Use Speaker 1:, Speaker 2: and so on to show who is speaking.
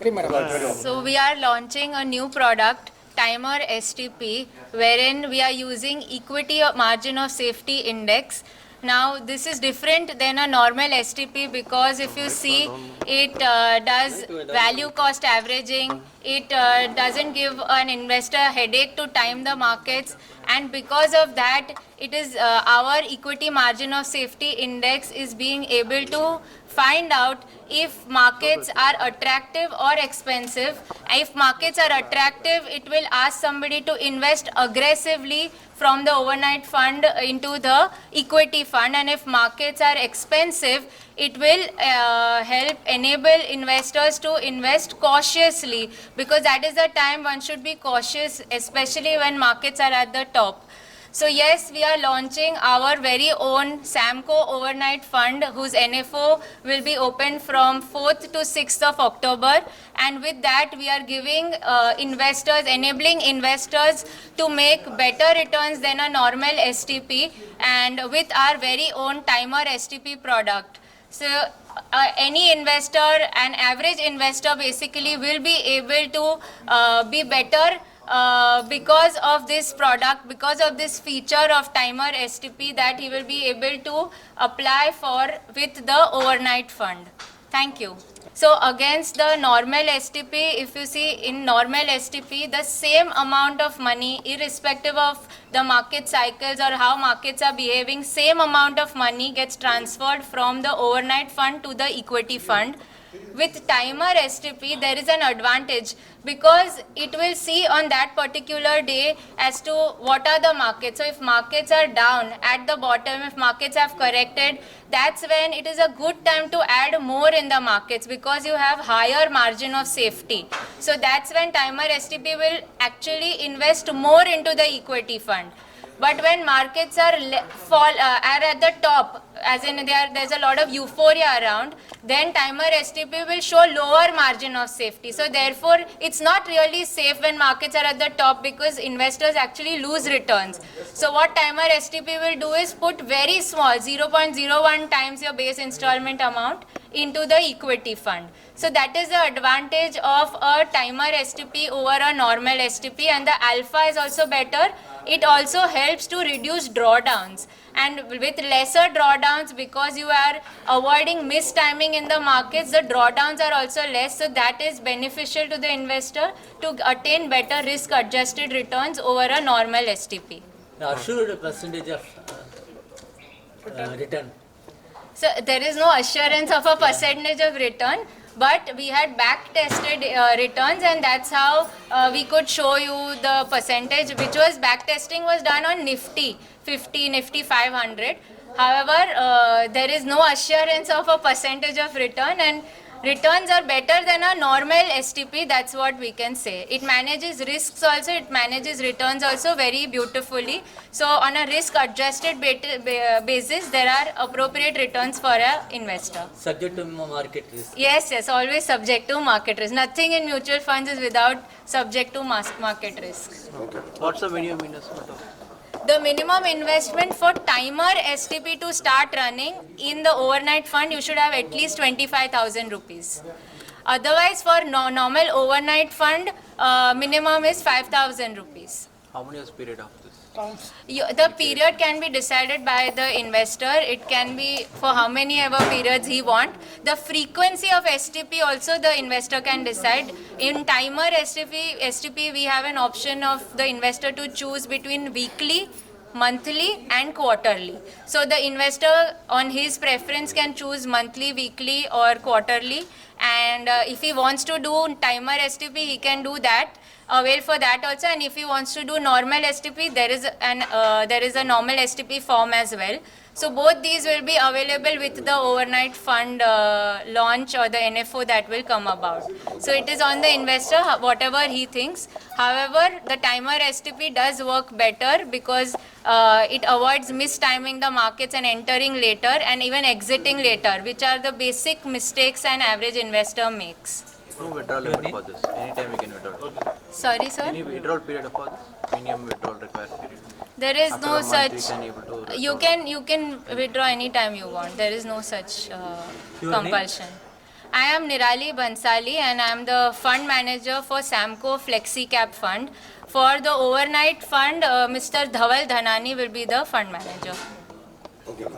Speaker 1: So we are launching a new product, TimerSTP, wherein we are using equity margin of safety index. Now this is different than a normal STP because if you see, it does value cost averaging, it doesn't give an investor a headache to time the markets, and because of that it is our equity margin of safety index is being able to find out if markets are attractive or expensive. If markets are attractive, it will ask somebody to invest aggressively from the overnight fund into the equity fund, and if markets are expensive, it will help enable investors to invest cautiously, because that is the time one should be cautious, especially when markets are at the top. So yes, we are launching our very own Samco overnight fund, whose NFO will be open from 4th to 6th of October, and with that we are giving enabling investors to make better returns than a normal STP, and with our very own TimerSTP product. So any investor, an average investor basically will be able to be better because of this product, because of this feature of TimerSTP that he will be able to apply for with the overnight fund. Thank you. So against the normal STP, if you see in normal STP, the same amount of money, irrespective of the market cycles or how markets are behaving, same amount of money gets transferred from the overnight fund to the equity fund. With TimerSTP, there is an advantage because it will see on that particular day as to what are the markets. So if markets are down at the bottom, if markets have corrected, that's when it is a good time to add more in the markets because you have higher margin of safety. So that's when TimerSTP will actually invest more into the equity fund. But when markets are at the top, as in there's a lot of euphoria around, then TimerSTP will show lower margin of safety. So therefore, it's not really safe when markets are at the top because investors actually lose returns. So what TimerSTP will do is put very small, 0.01 times your base installment amount into the equity fund. So that is the advantage of a TimerSTP over a normal STP, and the alpha is also better. It also helps to reduce drawdowns, and with lesser drawdowns, because you are avoiding mistiming in the markets, the drawdowns are also less, so that is beneficial to the investor to attain better risk adjusted returns over a normal STP.
Speaker 2: The assured percentage of return.
Speaker 1: So there is no assurance of a percentage of return, but we had back tested returns, and that's how we could show you the percentage, which was back testing was done on Nifty 50, Nifty 500. However, there is no assurance of a percentage of return, and returns are better than a normal STP, that's what we can say. It manages risks also, it manages returns also very beautifully. So on a risk adjusted basis, there are appropriate returns for an investor.
Speaker 2: Subject to market risk.
Speaker 1: Yes, always subject to market risk. Nothing in mutual funds is without subject to market risk.
Speaker 3: Okay. What's the minimum investment?
Speaker 1: The minimum investment for TimerSTP to start running in the overnight fund, you should have at least 25,000 rupees. Otherwise, for normal overnight fund, minimum is 5,000 rupees.
Speaker 3: How many years period of this?
Speaker 1: The period can be decided by the investor. It can be for how many ever periods he want. The frequency of STP also the investor can decide. In TimerSTP, we have an option of the investor to choose between weekly, monthly and quarterly. So the investor on his preference can choose monthly, weekly or quarterly, and if he wants to do TimerSTP, he can do that. Avail for that also, and if he wants to do normal STP, there is a normal STP form as well. So both these will be available with the overnight fund launch or the NFO that will come about. So it is on the investor, whatever he thinks. However, the TimerSTP does work better because it avoids mistiming the markets and entering later and even exiting later, which are the basic mistakes an average investor makes.
Speaker 3: No withdrawal limit for this. Anytime we can withdraw.
Speaker 1: Sorry, sir?
Speaker 3: Any withdrawal period for this? Minimum withdrawal required period.
Speaker 1: There is
Speaker 3: After
Speaker 1: no
Speaker 3: a month
Speaker 1: such. You can withdraw anytime you want. There is no such compulsion. I am Nirali Bansali and I am the fund manager for Samco Flexi Cap Fund. For the overnight fund, Mr. Dhaval Dhanani will be the fund manager.
Speaker 4: Okay, ma'am.